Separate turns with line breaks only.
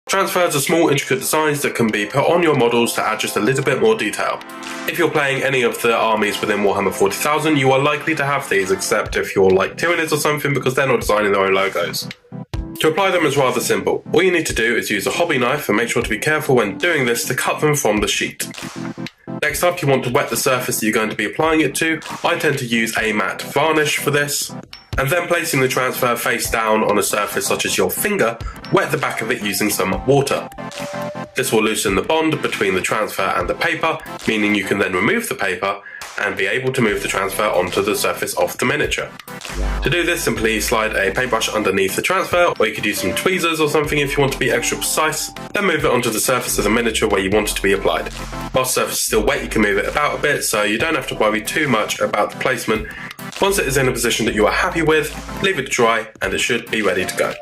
Transfers are small, intricate designs that can be put on your models to add just a little bit more detail. If you're playing any of the armies within Warhammer 40,000, you are likely to have these, except if you're like Tyranids or something, because they're not designing their own logos. To apply them is rather simple. All you need to do is use a hobby knife and make sure to be careful when doing this to cut them from the sheet. Next up, you want to wet the surface that you're going to be applying it to. I tend to use a matte varnish for this. And then placing the transfer face down on a surface such as your finger, wet the back of it using some water. This will loosen the bond between the transfer and the paper, meaning you can then remove the paper and be able to move the transfer onto the surface of the miniature. To do this, simply slide a paintbrush underneath the transfer, or you could use some tweezers or something if you want to be extra precise, then move it onto the surface of the miniature where you want it to be applied. Whilst the surface is still wet, you can move it about a bit, so you don't have to worry too much about the placement. Once it is in a position that you are happy with, leave it to dry and it should be ready to go.